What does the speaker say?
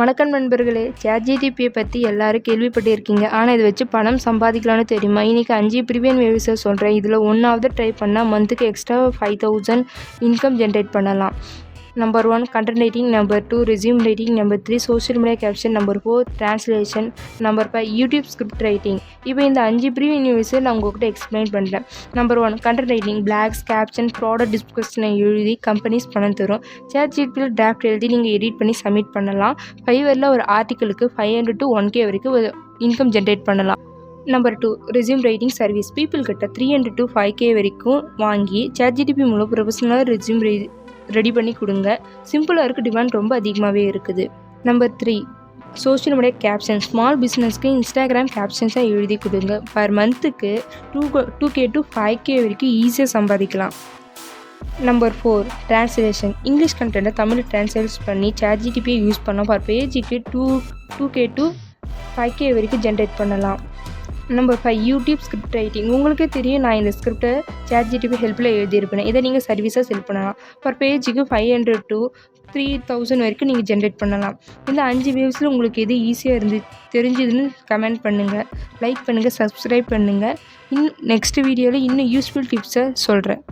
வணக்கம் நண்பர்களே, ChatGPT பற்றி எல்லாரும் கேள்விப்பட்டிருக்கீங்க. ஆனால் இதை வச்சு பணம் சம்பாதிக்கலாம்னு தெரியுமா? இன்றைக்கி 5 ப்ரீமியம் வேவ்ஸை சொல்கிறேன். இதில் ஒன்றாவது ட்ரை பண்ணால் மந்த்துக்கு எக்ஸ்ட்ரா 5000 இன்கம் ஜென்ரேட் பண்ணலாம். Number 1 content writing, number 2 resume writing, number 3 social media caption, number 4 translation, number 5 YouTube script writing. இப்போ இந்த 5 ப்ரீமியம் வேவ்ஸை நான் உங்கள்கிட்ட எக்ஸ்பிளைன் பண்ணுறேன். Number 1 content writing, blogs, caption, product டிஸ்கிரிப்ஷனை எழுதி கம்பெனிஸ் பணம் தரும். ChatGPT டிராஃப்ட் எழுதி நீங்கள் எடிட் பண்ணி சப்மிட் பண்ணலாம். ஃபைவரில் ஒரு ஆர்டிக்கலுக்கு 500 to 1K வரைக்கும் இன்கம் ஜென்ரேட் பண்ணலாம். Number 2 resume writing service. People கிட்ட 300 to 5K வரைக்கும் வாங்கி ChatGPT மூலம் ப்ரொஃபஷனலாக ரெஸ்யூம் ரெடி பண்ணி கொடுங்க. சிம்பிளாக இருக்குது, டிமாண்ட் ரொம்ப அதிகமாகவே இருக்குது. Number 3 social media caption. Small பிஸ்னஸ்க்கு இன்ஸ்டாகிராம் கேப்ஷன்ஸாக எழுதி கொடுங்க. பர் மந்த்துக்கு 2K to 5K வரைக்கும் ஈஸியாக சம்பாதிக்கலாம். Number 4 translation. இங்கிலீஷ் கண்டென்ட்டை தமிழ் டிரான்ஸ்லேட் பண்ணி ChatGPT யூஸ் பண்ணோம். பர் பேஜுக்கு 2K to 5K வரைக்கும் ஜென்ரேட் பண்ணலாம். Number 5 YouTube script writing. உங்களுக்கே தெரியும், நான் இந்த ஸ்கிரிப்டை ChatGPT ஹெல்ப்பில் எழுதியிருப்பேன். இதை நீங்கள் சர்வீஸாக செல் பண்ணலாம். பர் பேஜுக்கு 500 to 3000 வரைக்கும் நீங்கள் ஜென்ரேட் பண்ணலாம். இந்த 5 வேவ்ஸில் உங்களுக்கு எது ஈஸியாக தெரிஞ்சதுன்னு கமெண்ட் பண்ணுங்கள், லைக் பண்ணுங்கள், சப்ஸ்கிரைப் பண்ணுங்கள். நெக்ஸ்ட் வீடியோவில் இன்னும் யூஸ்ஃபுல் டிப்ஸை சொல்கிறேன்.